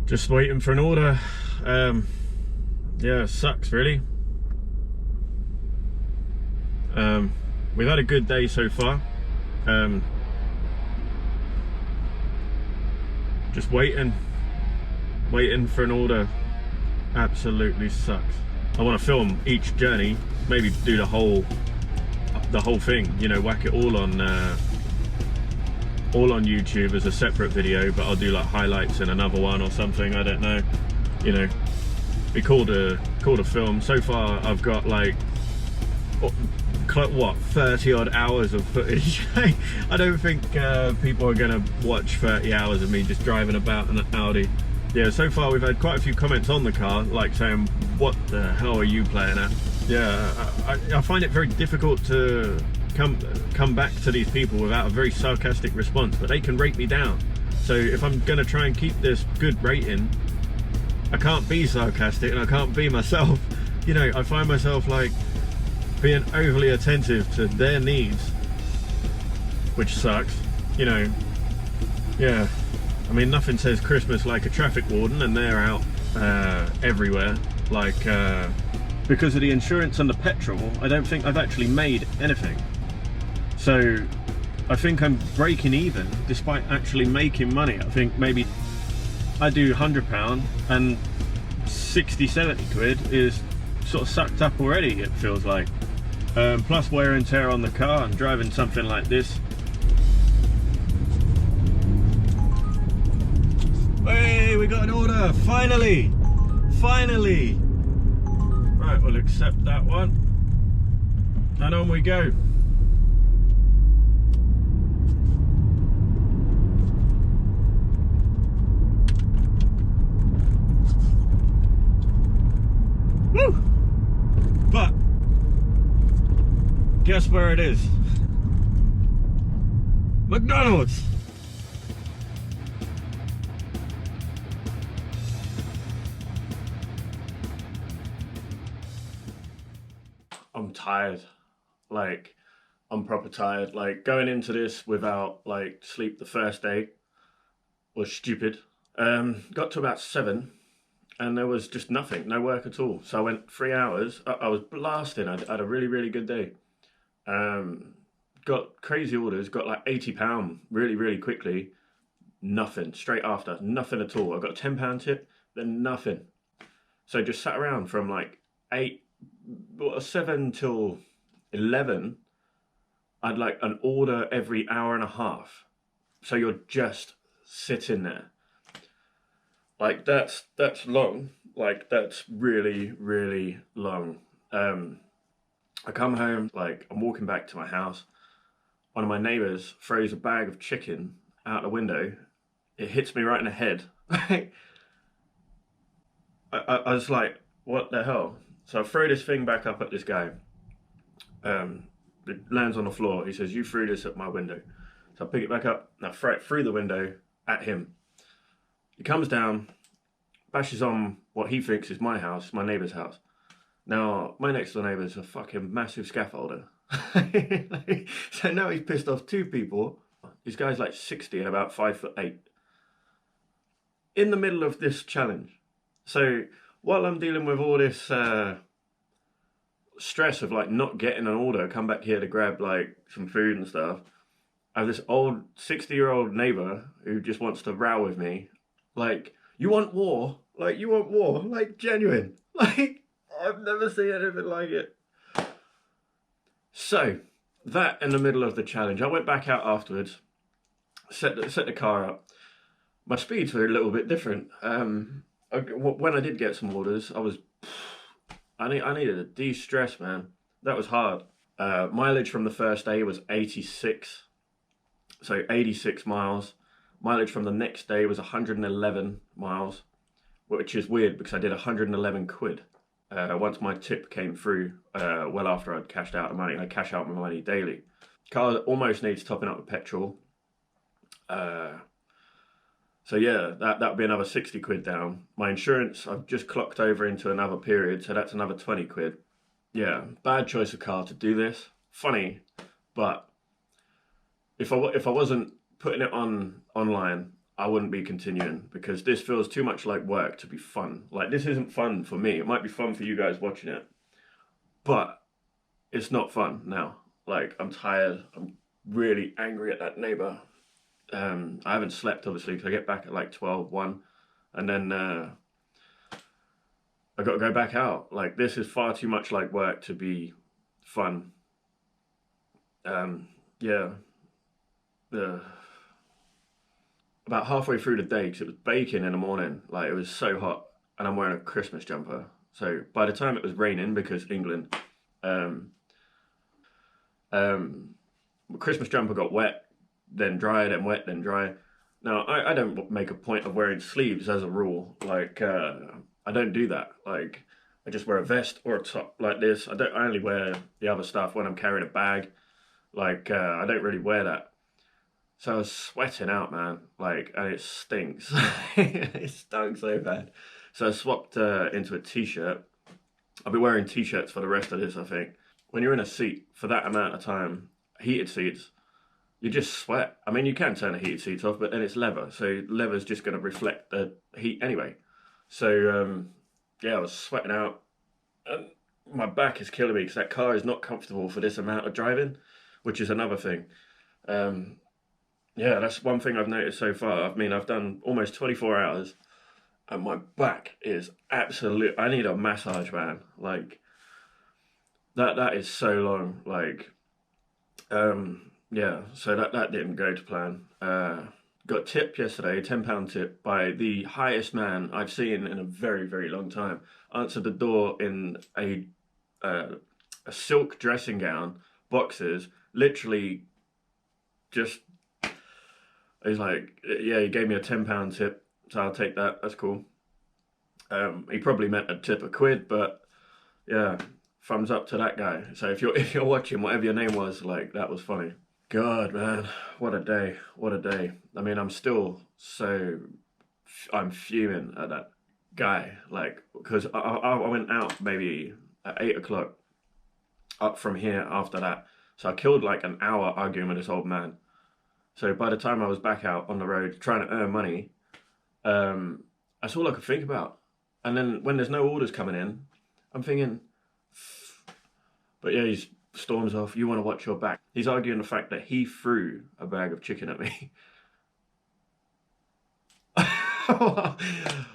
Just waiting for an order. Yeah, sucks really. We've had a good day so far. Just waiting for an order. Absolutely sucks. I want to film each journey, maybe do the whole thing, you know, whack it all on YouTube as a separate video, but I'll do like highlights in another one or something. I don't know, you know, be cool to film. So far I've got like what 30 odd hours of footage. I don't think people are gonna watch 30 hours of me just driving about in an Audi. Yeah, so far we've had quite a few comments on the car, like saying, what the hell are you playing at? Yeah, I find it very difficult to come back to these people without a very sarcastic response, but they can rate me down. So if I'm gonna try and keep this good rating, I can't be sarcastic and I can't be myself. You know, I find myself like being overly attentive to their needs, which sucks, you know. Yeah, I mean, nothing says Christmas like a traffic warden, and they're out everywhere. Like, because of the insurance and the petrol, I don't think I've actually made anything. So I think I'm breaking even despite actually making money. I think maybe I do £100 and 60-70 quid is sort of sucked up already, it feels like. Plus wear and tear on the car and driving something like this. Hey, we got an order, finally! Finally! Right, we'll accept that one. And on we go. Woo! But guess where it is? McDonald's! I'm tired. Like, I'm proper tired. Like, going into this without like sleep the first day was stupid. Got to about 7 and there was just nothing, no work at all. So I went 3 hours. I was blasting. I had a really good day. Got crazy orders, got like £80 really quickly. Nothing straight after, nothing at all. I got a £10 tip, then nothing. So just sat around from like 7 till 11. I'd like an order every hour and a half. So you're just sitting there. Like that's long. Like that's really long. I come home, like I'm walking back to my house. One of my neighbours throws a bag of chicken out the window. It hits me right in the head. I was like, what the hell? So I throw this thing back up at this guy. It lands on the floor. He says, you threw this at my window. So I pick it back up and I throw it through the window at him. He comes down, bashes on what he thinks is my house, my neighbour's house. Now, my next door neighbour's a fucking massive scaffolder. So now he's pissed off 2 people. This guy's like 60 and about 5'8". In the middle of this challenge. So while I'm dealing with all this stress of like not getting an order, come back here to grab like some food and stuff, I have this old 60-year-old neighbour who just wants to row with me. Like, you want war? Like, you want war? Like, genuine. Like, I've never seen anything like it. So, that in the middle of the challenge, I went back out afterwards, set the car up. My speeds were a little bit different. When I did get some orders, I needed a de-stress, man. That was hard. Mileage from the first day was 86. So 86 miles. Mileage from the next day was 111 miles, which is weird because I did 111 quid. Once my tip came through, well after I'd cashed out the money. I cash out my money daily. Car almost needs topping up with petrol. So yeah, that would be another 60 quid down. My insurance, I've just clocked over into another period, so that's another 20 quid. Yeah, bad choice of car to do this. Funny, but if I wasn't putting it online, I wouldn't be continuing because this feels too much like work to be fun. Like, this isn't fun for me. It might be fun for you guys watching it, but it's not fun now. Like, I'm tired. I'm really angry at that neighbor. I haven't slept, obviously, because I get back at like 12, 1, and then I got to go back out. Like, this is far too much like work to be fun. Yeah. About halfway through the day, because it was baking in the morning. Like, it was so hot, and I'm wearing a Christmas jumper. So by the time it was raining, because England, um, Christmas jumper got wet, then dry, then wet, then dry. Now, I don't make a point of wearing sleeves as a rule. Like, I don't do that. Like, I just wear a vest or a top like this. I only wear the other stuff when I'm carrying a bag. Like, I don't really wear that. So I was sweating out, man. Like, and it stinks. It stunk so bad. So I swapped into a t-shirt. I'll be wearing t-shirts for the rest of this, I think. When you're in a seat for that amount of time, heated seats, you just sweat. I mean, you can turn the heated seats off, but then it's leather. So leather's just going to reflect the heat anyway. So, yeah, I was sweating out. And my back is killing me because that car is not comfortable for this amount of driving, which is another thing. Yeah, that's one thing I've noticed so far. I mean, I've done almost 24 hours and my back is absolute. I need a massage, man. Like, that is so long. Like, yeah, so that didn't go to plan. Got tipped yesterday, £10 tip by the highest man I've seen in a very, very long time. Answered the door in a silk dressing gown, boxers, literally just, he's like, yeah, he gave me a £10 tip, so I'll take that, that's cool. He probably meant a tip of £1, but yeah, thumbs up to that guy. So if you're watching, whatever your name was, like, that was funny. God, man, what a day, what a day. I mean, I'm fuming at that guy, like, because I went out maybe at 8 o'clock up from here after that. So I killed like an hour arguing with this old man. So by the time I was back out on the road trying to earn money, that's all I could think about. And then when there's no orders coming in, I'm thinking, but yeah, he's storms off, you want to watch your back. He's arguing the fact that he threw a bag of chicken at me.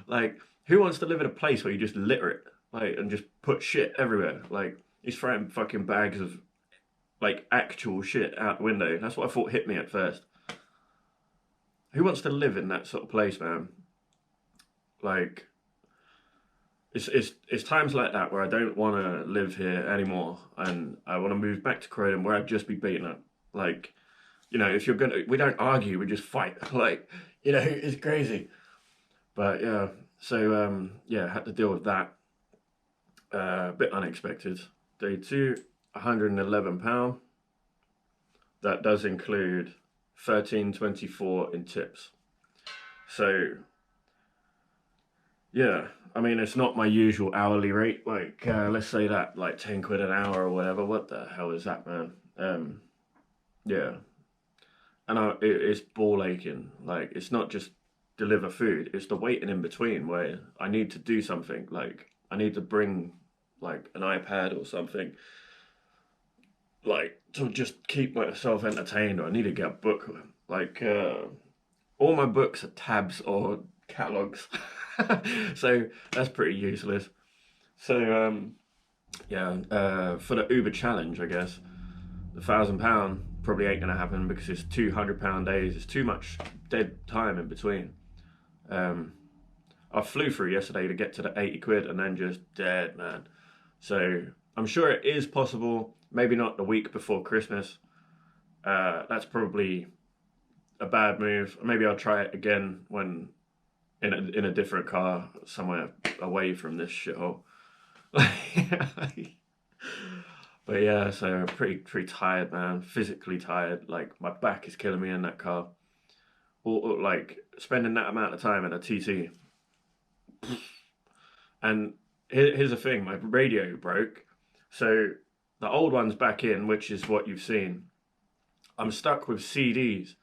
Like, who wants to live in a place where you just litter it, like, and just put shit everywhere? Like, he's throwing fucking bags of, like, actual shit out the window. That's what I thought hit me at first. Who wants to live in that sort of place, man? Like, it's times like that where I don't want to live here anymore, and I want to move back to Croydon where I'd just be beaten up. Like, you know, if you're gonna, we don't argue, we just fight. Like, you know, it's crazy. But yeah, so yeah, had to deal with that. A bit unexpected. Day 2, £111. That does include £13.24 in tips. So yeah, I mean, it's not my usual hourly rate. Like, let's say that, like, £10 an hour or whatever. What the hell is that, man? Yeah, and it's ball aching. Like, it's not just deliver food; it's the waiting in between where I need to do something. Like, I need to bring like an iPad or something, like, to just keep myself entertained. Or I need to get a book. Like, all my books are tabs or catalogs. So that's pretty useless. So yeah, for the Uber challenge, I guess the £1,000 probably ain't gonna happen because it's £200 days. It's too much dead time in between. I flew through yesterday to get to the £80 and then just dead, man. So I'm sure it is possible. Maybe not the week before Christmas. That's probably a bad move. Maybe I'll try it again when in a different car somewhere away from this shithole. But yeah, so pretty tired, man. Physically tired. Like, my back is killing me in that car. Or like spending that amount of time in a TT. And here's the thing: my radio broke, so the old one's back in, which is what you've seen. I'm stuck with CDs.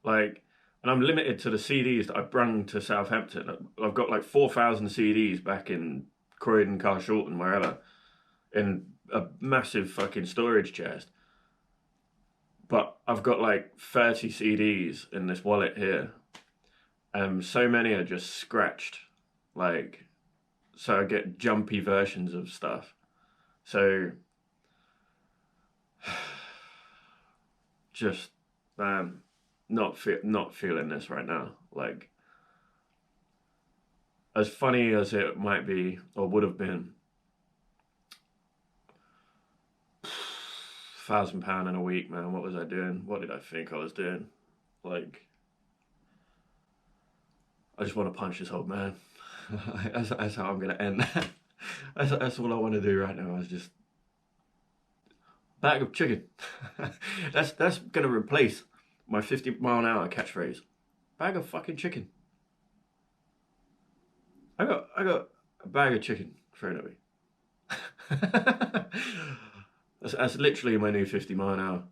Like, And I'm limited to the CDs that I brung to Southampton. I've got like 4,000 CDs back in Croydon, Carshalton, wherever, in a massive fucking storage chest. But I've got like 30 CDs in this wallet here. So many are just scratched. Like, so I get jumpy versions of stuff. So, just, man, not feeling this right now. Like, as funny as it might be or would have been, £1,000 in a week, man. What was I doing? What did I think I was doing? Like, I just want to punch this old man. That's how I'm gonna end that. That's all I want to do right now. Is just bag of chicken. that's gonna replace my 50-mile-an-hour catchphrase. Bag of fucking chicken. I got a bag of chicken thrown at me. That's literally my new 50-mile-an-hour.